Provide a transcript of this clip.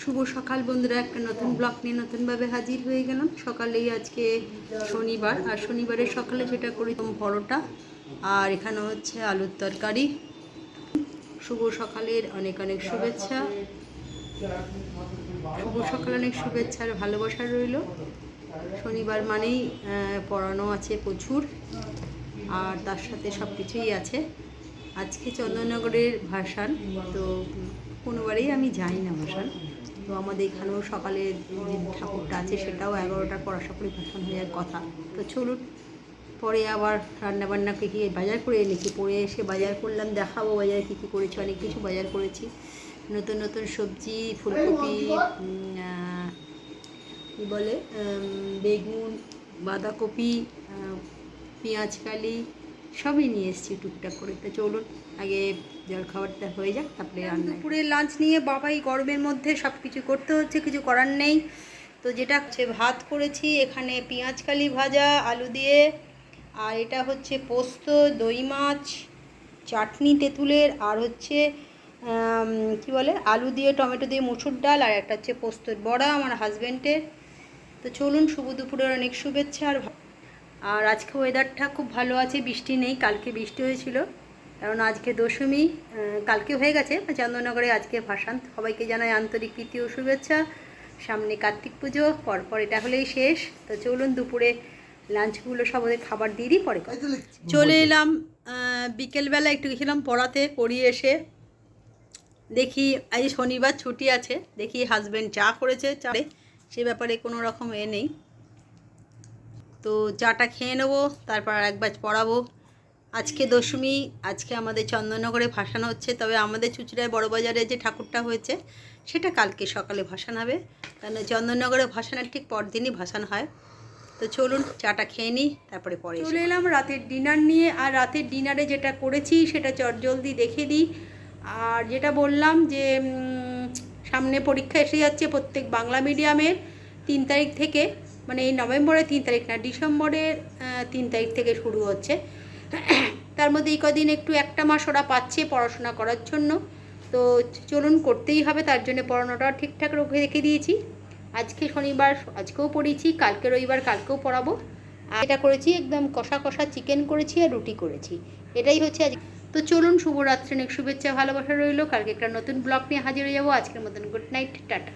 শুভ সকাল বন্ধুরা, একটা নতুন ব্লগ নিয়ে নতুনভাবে হাজির হয়ে গেলাম। সকালেই আজকে শনিবার, আর শনিবারের সকালে যেটা করি পরোটা, আর এখানে হচ্ছে আলুর তরকারি। শুভ সকালের অনেক অনেক শুভেচ্ছা। শুভ সকাল, অনেক শুভেচ্ছা আর ভালোবাসা রইল। শনিবার মানেই পড়ানো আছে প্রচুর, আর তার সাথে সব কিছুই আছে। আজকে চন্দননগরের ভাসান, তো কোনোবারেই আমি যাই না ভাসান, তো আমাদের এখানেও সকালে যে ঠাকুরটা আছে সেটাও 11টার পর আশা করি ভাসান হয়ে যাওয়ার কথা। তো চলুন, পরে আবার রান্নাবান্না কী কী বাজার করে এনেছি, পরে এসে বাজার করলাম, দেখাবো বাজারে কী কী করেছি। অনেক কিছু বাজার করেছি, নতুন নতুন সবজি, ফুলকপি, কী বলে, বেগুন, বাঁধাকপি, পেঁয়াজকালি সবই নিয়ে এসেছি টুকটাক করে। তো চলুন আগে জলখাবারটা হয়ে যাক, তারপরে দুপুরে লাঞ্চ নিয়ে বাবাই গরমের মধ্যে সব কিছু করতে হচ্ছে, কিছু করার নেই। তো যেটা হচ্ছে ভাত করেছি, এখানে পেঁয়াজকালি ভাজা আলু দিয়ে, আর এটা হচ্ছে পোস্ত, দই মাছ, চাটনি তেঁতুলের, আর হচ্ছে কি বলে আলু দিয়ে টমেটো দিয়ে মুসুর ডাল, আর একটা হচ্ছে পোস্তর বড়া আমার হাজব্যান্ডের। তো চলুন, শুভ দুপুরের অনেক শুভেচ্ছা। আর আজকে ওয়েদারটা খুব ভালো আছে, বৃষ্টি নেই। কালকে বৃষ্টি হয়েছিল, কারণ আজকে দশমী, কালকে হয়ে গেছে চন্দননগরে, আজকে ভাসান। সবাইকে জানাই আন্তরিক প্রীতি ও শুভেচ্ছা। সামনে কার্তিক পুজো, পরপর এটা হলেই শেষ। তো চলুন দুপুরে লাঞ্চগুলো সব ওদের খাবার দিয়ে দিই, পরে চলে এলাম। বিকেলবেলা একটু গেছিলাম পড়াতে, পড়িয়ে এসে দেখি আজ শনিবার ছুটি আছে, দেখি হাজব্যান্ড চা করেছে, চারে সে ব্যাপারে কোনো রকম নেই। তো চাটা খেয়ে নেবো, তারপর আর এক ব্যাচ পড়াবো। আজকে দশমী, আজকে আমাদের চন্দননগরে ভাসান হচ্ছে, তবে আমাদের চুচড়ায় বড়বাজারে যে ঠাকুরটা হয়েছে সেটা কালকে সকালে ভাসান হবে, কারণ চন্দননগরে ভাসানের ঠিক পরদিনই ভাসান হয়। তো চলুন চাটা খেয়ে নিই, তারপরে পরে চলে এলাম রাতের ডিনার নিয়ে। আর রাতের ডিনারে যেটা করেছি সেটা চটজলদি দেখে দিই। আর যেটা বললাম যে সামনে পরীক্ষা এসে যাচ্ছে প্রত্যেক বাংলা মিডিয়ামের 3 তারিখ থেকে, মানে এই নভেম্বরের 3 তারিখ না, ডিসেম্বরের 3 তারিখ থেকে শুরু হচ্ছে। তার মধ্যে এই কদিন একটু একটা মাস ওরা পাচ্ছে পড়াশোনা করার জন্য। তো চলুন, করতেই হবে, তার জন্য পড়ানোটা ঠিকঠাক রেখে দিয়েছি। আজকে শনিবার, আজকেও পড়িয়েছি, কালকে রবিবার, কালকেও পড়াবো। আর এটা করেছি একদম কষা কষা চিকেন করেছি আর রুটি করেছি, এটাই হচ্ছে আজ। তো চলুন, শুভরাত্রি, অনেক শুভেচ্ছা ভালোবাসা রইল। কালকে একটা নতুন ব্লগ নিয়ে হাজির হয়ে যাবো। আজকের মতন গুড নাইট, টাটা।